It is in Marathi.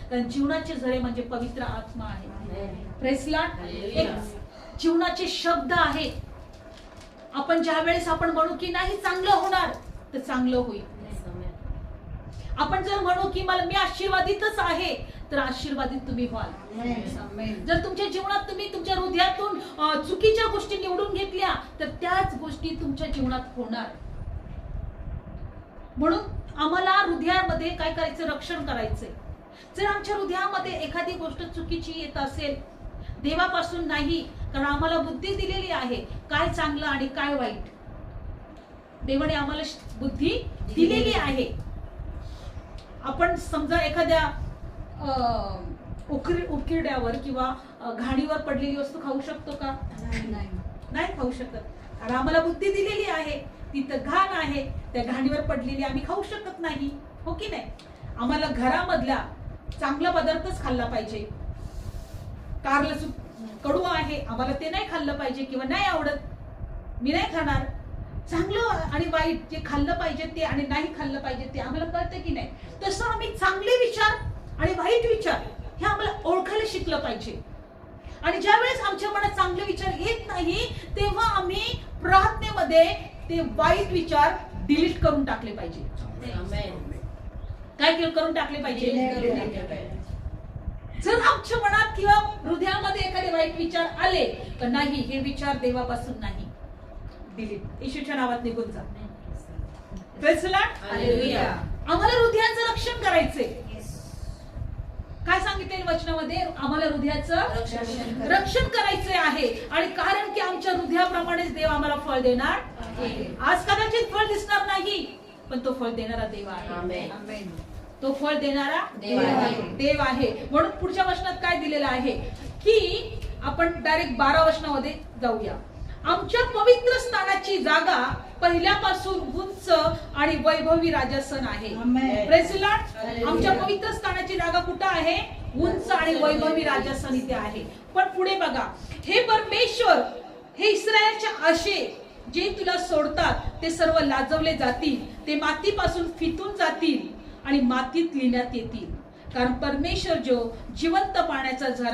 कारण जीवनाचे झरे म्हणजे पवित्र आत्मा आहे. Praise Lord. एक जीवनाचे शब्द आहेत. आपण ज्या वेळेस आपण म्हणू की नाही चांगलं होणार, तर चांगलं होईल. आपण जर म्हणू की मी आशीर्वादितच आहे, तर आशीर्वादित तुम्ही व्हाल. जर तुमच्या जीवनात तुम्ही तुमच्या हृदयातून चुकीच्या गोष्टी निवडून घेतल्या, तर त्याच गोष्टी तुमच्या जीवनात होणार. म्हणून आम्हाला हृदयामध्ये काय करायचं, रक्षण करायचंय. जर आमच्या हृदयामध्ये एखादी गोष्ट चुकीची येत असेल, देवापासून नाही, कारण आम्हाला बुद्धी दिलेली आहे काय चांगलं आणि काय वाईट. देवाने आम्हाला बुद्धी दिलेली आहे. आपण समजा एखाद्या उकिरड्यावर किंवा घाणीवर पडलेली वस्तू खाऊ शकतो का? नाही खाऊ शकत. कारण आम्हाला बुद्धी दिलेली आहे, तिथं घाण आहे, त्या घाणीवर पडलेली आम्ही खाऊ शकत नाही, हो की नाही? आम्हाला घरामधला चांगला पदार्थच खाल्ला पाहिजे. कारलं कडू आहे, आम्हाला ते नाही खाल्लं पाहिजे किंवा नाही आवडत, मी नाही खाणार. चांगलं आणि वाईट जे खाल्लं पाहिजे ते आणि नाही खाल्लं पाहिजे ते आम्हाला कळतं की नाही? तसं आम्ही चांगले विचार आणि वाईट विचार हे आम्हाला ओळखायला शिकलं पाहिजे. आणि ज्या वेळेस आमच्या मनात चांगले विचार येत नाही, तेव्हा आम्ही प्रार्थनेमध्ये ते वाईट विचार डिलीट करून टाकले पाहिजे. काय करून टाकले पाहिजे? जर आमच्या मनात किंवा हृदयामध्ये एखादे वाईट विचार आले, तर नाही, हे विचार देवापासून नाही, डिलीट, येशूच्या नावात निघून जा. Praise the Lord. हालेलुया. आम्हाला हृदयाचं रक्षण करायचंय. काय सांगितले वचनामध्ये? आम्हाला हृदयाचं रक्षण करायचे आहे. आणि कारण की आमच्या हृदयाप्रमाणेच देव आम्हाला फळ देणार. आज कदाचित फळ दिसणार नाही, पण तो फळ देणारा देव आहे. तो फळ देणारा देव आहे. म्हणून पुढच्या वचनात काय दिलेलं आहे की आपण डायरेक्ट 12 वचनामध्ये जाऊया. आमच्या पवित्र स्थानाची जागा पहिल्यापासून उंच आणि वैभवी राजासन आहे. Praise the Lord. आमच्या पवित्र स्थानाची जागा कुठं आहे? उंच आणि वैभवी राजासन इथे आहे. पण पुढे बघा, हे परमेश्वर, हे इस्रायलच्या आशे जे तुला सोडतात ते सर्व लाजवले जातील, ते मातीपासून फितून जातील आणि मातीत लिहिण्यात येतील. कारण परमेश्वर जो जिवंत पाण्याचा झरा